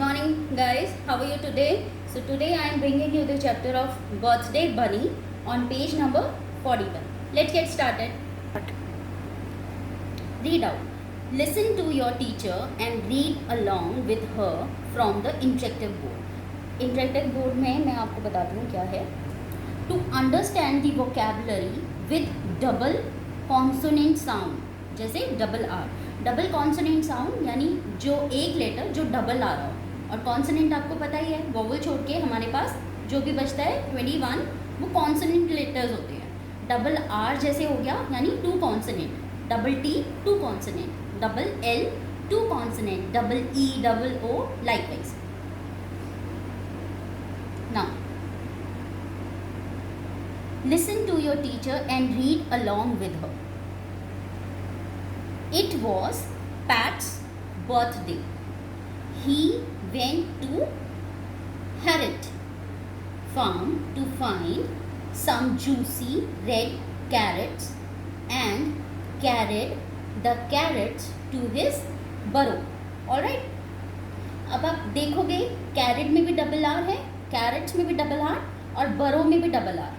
morning, guys. How are you today? So today I am bringing you the chapter of Birthday Bunny on page number 41. Let's get started. Read out. Listen to your teacher and read along with her from the interactive board. Interactive board में मैं आपको बताती हूँ क्या है. To understand the vocabulary with double consonant sound, जैसे double R. Double consonant sound यानी जो एक लेटर जो डबल आ रहा हो, और कॉन्सोनेंट आपको पता ही है, वोवल छोड़ के हमारे पास जो भी बचता है 21 वो कॉन्सोनेंट लेटर्स होते हैं. डबल आर जैसे हो गया यानी two consonant, double T two consonant, double L two consonant, double E double O likewise. Now listen to your teacher and read along with her. It was Pat's birthday. He went to Harriet farm to find some juicy red carrots and carried the carrots to his burrow. Alright? अब आप देखोगे carat में भी double R है, crates में भी double R और बरो में भी डबल आर,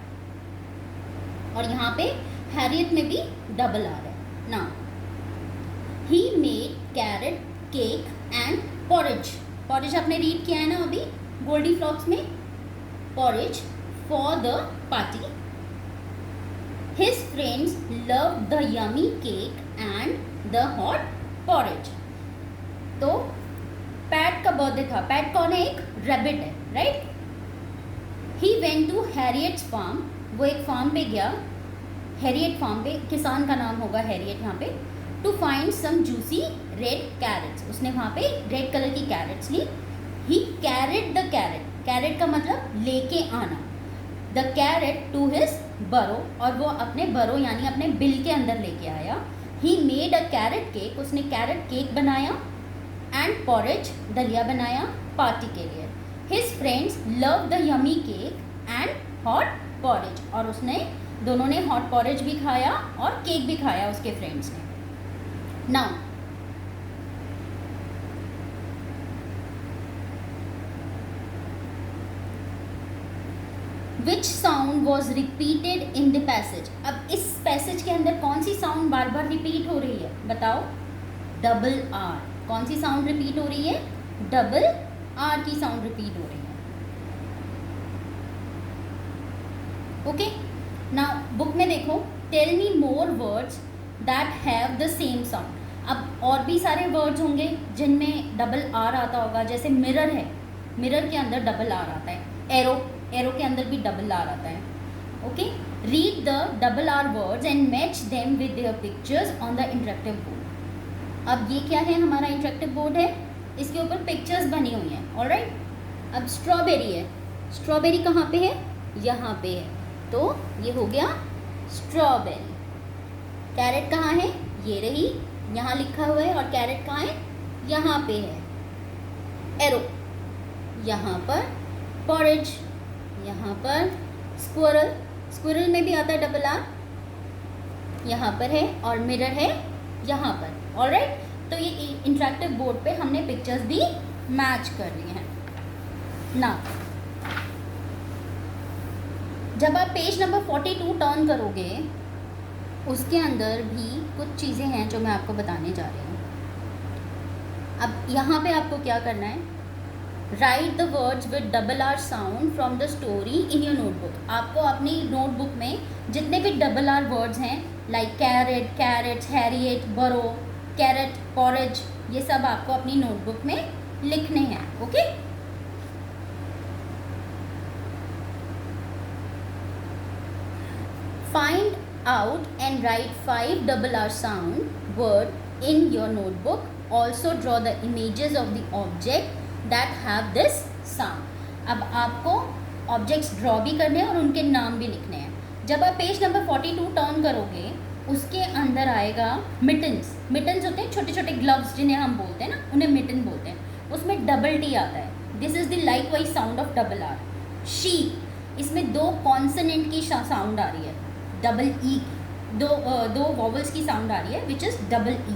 और यहाँ पे हैरियट में भी डबल आर है. ना He made carrot cake and porridge. Porridge आपने रीड किया है ना अभी गोल्डी फ्लॉक्स में. Porridge for the party. His friends loved the yummy cake and the hot porridge. तो पैट का बर्थडे था. पैट कौन है? एक रैबिट है, right. He went to Harriet's farm. वो एक फार्म पे गया, हैरियट फार्म पे. किसान का नाम होगा हैरियट यहाँ पे. To find some juicy red carrots. उसने वहाँ पे रेड कलर की कैरेट्स ली. He carrot the carrot. Carrot का मतलब लेके आना. द कैरेट टू हिज बरो. और वो अपने बरो यानी अपने बिल के अंदर लेके आया. He made a carrot cake. उसने कैरेट केक बनाया. एंड पॉरेज दलिया बनाया पार्टी के लिए. His friends love the yummy cake and hot porridge. और उसने दोनों ने हॉट पॉरेज भी खाया और केक भी खाया उसके फ्रेंड्स ने. Now, which sound was repeated in the passage? अब इस पैसेज के अंदर कौन सी साउंड बार बार रिपीट हो रही है बताओ? Double R. कौन सी साउंड रिपीट हो रही है? डबल आर की साउंड रिपीट हो रही है. ओके. नाउ बुक में देखो, tell me more words that have the same sound. अब और भी सारे वर्ड्स होंगे जिनमें डबल आर आता होगा. जैसे मिरर है, मिरर के अंदर डबल आर आता है. एरो, एरो के अंदर भी डबल आर आता है. Okay. Read the double R words and match them with their pictures on the interactive board. अब ये क्या है? हमारा इंटरेक्टिव बोर्ड है, इसके ऊपर पिक्चर्स बनी हुई हैं. ऑलराइट. अब स्ट्रॉबेरी है. स्ट्रॉबेरी कहाँ पे है? यहाँ पे है. तो ये हो गया स्ट्रॉबेरी. कैरेट कहाँ है? ये रही, यहाँ लिखा हुआ है. और कैरेट कहाँ है? यहाँ पे है. एरो यहाँ पर, पॉरेज यहाँ पर, स्क्विरल, स्क्विरल में भी आता है डबल आर, यहाँ पर है. और मिरर है यहाँ पर. ऑलराइट. तो ये इंटरेक्टिव बोर्ड पे हमने पिक्चर्स भी मैच कर लिए हैं. ना जब आप पेज नंबर 42 टर्न करोगे, उसके अंदर भी कुछ चीज़ें हैं जो मैं आपको बताने जा रही हूँ. अब यहाँ पे आपको क्या करना है? Right the words with double R sound from the story in your notebook. आपको अपनी नोटबुक में जितने भी डबल आर वर्ड्स हैं, लाइक कैरेट, कैरेट्स, हैरियट, बरो, कैरेट, पॉरेज, ये सब आपको अपनी नोटबुक में लिखने हैं. Okay. Find out and write 5 double R sound word in your notebook. Also draw the images of the object that have this sound. अब आपको ऑब्जेक्ट्स ड्रॉ भी करने हैं और उनके नाम भी लिखने हैं. जब आप पेज नंबर 42 टर्न करोगे, उसके अंदर आएगा मिटन्स. मिटन्स होते हैं छोटे छोटे ग्लव्स जिन्हें हम बोलते हैं ना, उन्हें मिटन बोलते हैं. उसमें डबल टी आता है. This is the like wise sound of double R. Sheep, इसमें दो कॉन्सोनेंट की साउंड आ रही है, डबल ई. दो वॉवल्स की साउंड आ रही है which is double E.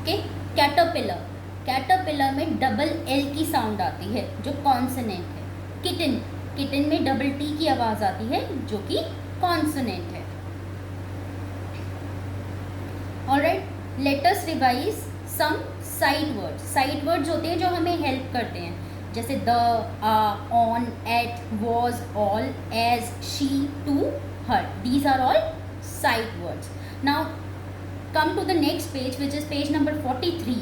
Okay. Caterpillar, caterpillar में डबल एल की साउंड आती है जो कॉन्सोनेंट है। किटन में डबल टी की आवाज़ आती है जो कि कॉन्सोनेंट है। Alright, let us revise some sight words. Sight words होते हैं जो हमें हेल्प करते हैं, जैसे the, on, at, was, all, as, she, to, her. These are all sight words. Now come to the next page, which is page number 43.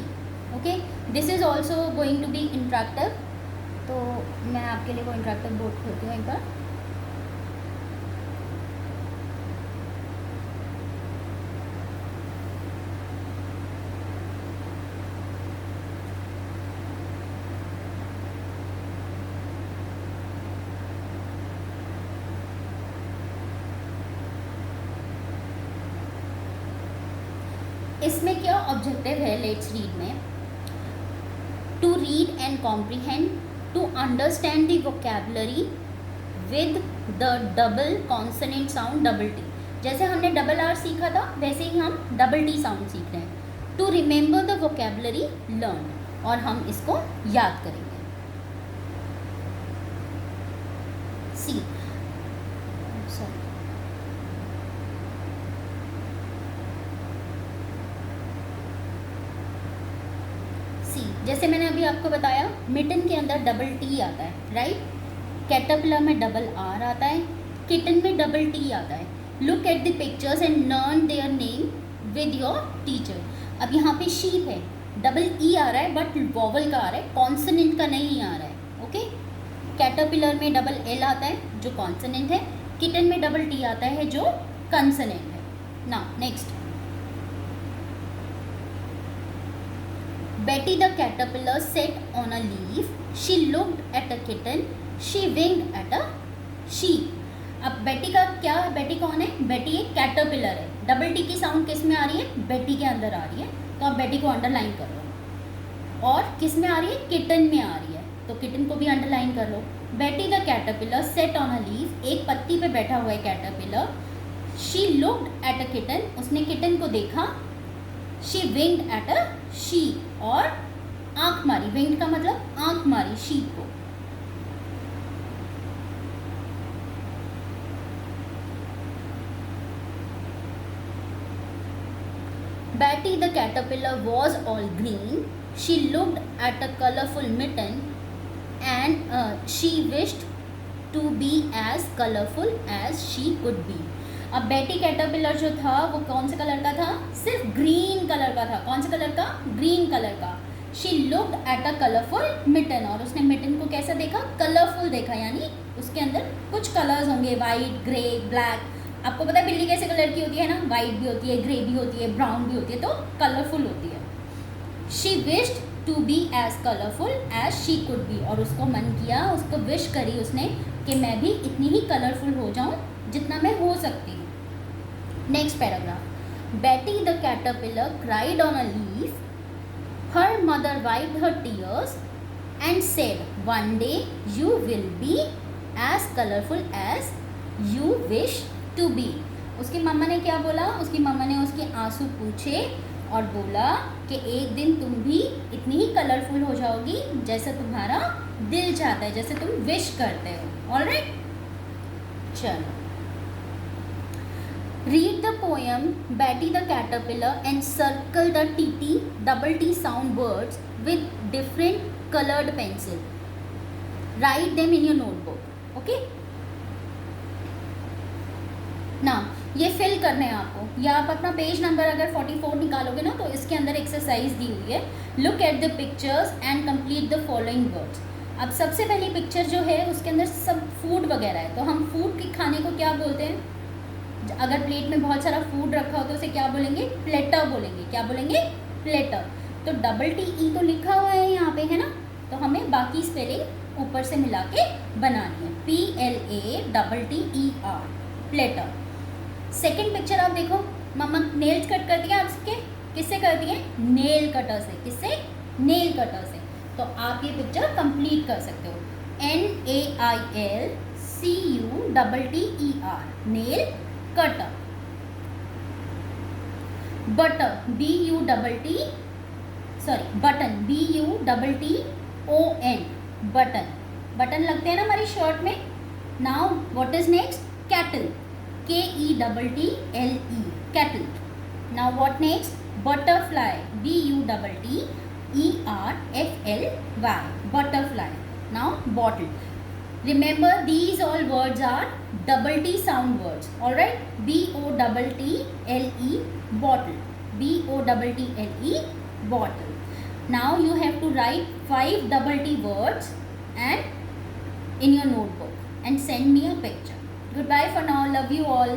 okay, this is also going to be interactive, तो मैं आपके लिए वो interactive board खोलती हूँ एक बार। इसमें क्या ऑब्जेक्टिव है, लेट्स रीड में, to read and comprehend, to understand the vocabulary with the double consonant sound double T. जैसे हमने डबल आर सीखा था वैसे ही हम डबल टी साउंड सीख रहे हैं। To remember the vocabulary learn, और हम इसको याद करेंगे। सी, जैसे मैंने अभी आपको बताया, मिटन के अंदर डबल टी आता है, राइट। कैटरपिलर में डबल आर आता है, किटन में डबल टी आता है। Look at the pictures and learn their name with your teacher. अब यहाँ पे शीप है, डबल ई आ रहा है बट वॉवल का आ रहा है, कॉन्सोनेंट का नहीं आ रहा है। ओके, कैटरपिलर में डबल एल आता है जो कॉन्सोनेंट है, किटन में डबल टी आता है जो कंसोनेंट है। Now next, Betty the caterpillar sat on a leaf. She looked at a kitten. She winked at a sheep. अब बेटी का क्या, बेटी कौन है? बेटी एक कैटरपिलर है। डबल टी की साउंड किस में आ रही है? बेटी के अंदर आ रही है, तो आप बेटी को अंडरलाइन कर लो। और किस में आ रही है? किटन में आ रही है, तो किटन को भी अंडरलाइन कर लो। बेटी the caterpillar set on a leaf, एक पत्ती पे बैठा हुआ है caterpillar. She looked at a kitten, उसने किटन को देखा। She winged at a sheep, और आंख मारी। विंग्ड का मतलब आंख मारी शीप को। Betty the caterpillar was all green. She looked at a colorful mitten and she wished to be as colorful as she could be. अब बेटी कैटरपिलर जो था वो कौन से कलर का था? सिर्फ ग्रीन कलर का था। कौन से कलर का? ग्रीन कलर का। She looked at a colourful mitten, और उसने मिटन को कैसा देखा? कलरफुल देखा, यानी उसके अंदर कुछ कलर्स होंगे, वाइट, ग्रे, ब्लैक। आपको पता है बिल्ली कैसे कलर की होती है ना? वाइट भी होती है, ग्रे भी होती है, ब्राउन भी होती है, तो कलरफुल होती है। She wished to be as colourful as she could be, और उसको मन किया, उसको विश करी उसने कि मैं भी इतनी ही कलरफुल हो जाऊँ जितना मैं हो सकती हूँ। Next paragraph, Betty the caterpillar cried on a leaf, her mother wiped her tears and said, one day you will be as colourful as you wish to be. उसकी मम्मा ने क्या बोला? उसकी मम्मा ने उसके आंसू पूछे और बोला कि एक दिन तुम भी इतनी ही कलरफुल हो जाओगी जैसा तुम्हारा दिल चाहता है, जैसे तुम विश करते हो। ऑलराइट, चलो, read the poem Betty the Caterpillar and circle the TT double T sound words with different colored pencil. Write them in your notebook. Okay? Now ये फिल करने हैं आपको, या आप अपना पेज नंबर अगर 44 निकालोगे ना तो इसके अंदर एक्सरसाइज दी हुई है। Look at the pictures and complete the following words. अब सबसे पहली पिक्चर जो है उसके अंदर सब फूड वगैरह है, तो हम फूड के खाने को क्या बोलते हैं? अगर प्लेट में बहुत सारा फूड रखा हो तो उसे क्या बोलेंगे? प्लेटर बोलेंगे। क्या बोलेंगे? प्लेटर। तो डबल टी ई तो लिखा हुआ है यहाँ पे, है ना, तो हमें बाकी स्पेलिंग ऊपर से मिला के बनानी है। PLATTER, platter. सेकेंड पिक्चर आप देखो, मम्मा नेल्स कट कर दिया आपके, किससे कर दिए? नेल कटर से। किससे? नेल कटर से। तो आप ये पिक्चर कंप्लीट कर सकते हो। NAILCUTTER, nail cutter. Butter, BUTT, sorry button, BUTTON, button, button लगते हैं ना हमारी शर्ट में. Now what is next? Cattle, KETTLE, cattle. Now what next? Butterfly, BUTTERFLY, butterfly. Now bottle. Remember these all words are double T sound words. Alright, BOTTLE, bottle, BOTTLE, bottle. Now you have to write 5 double T words and in your notebook and send me a picture. Goodbye for now. Love you all.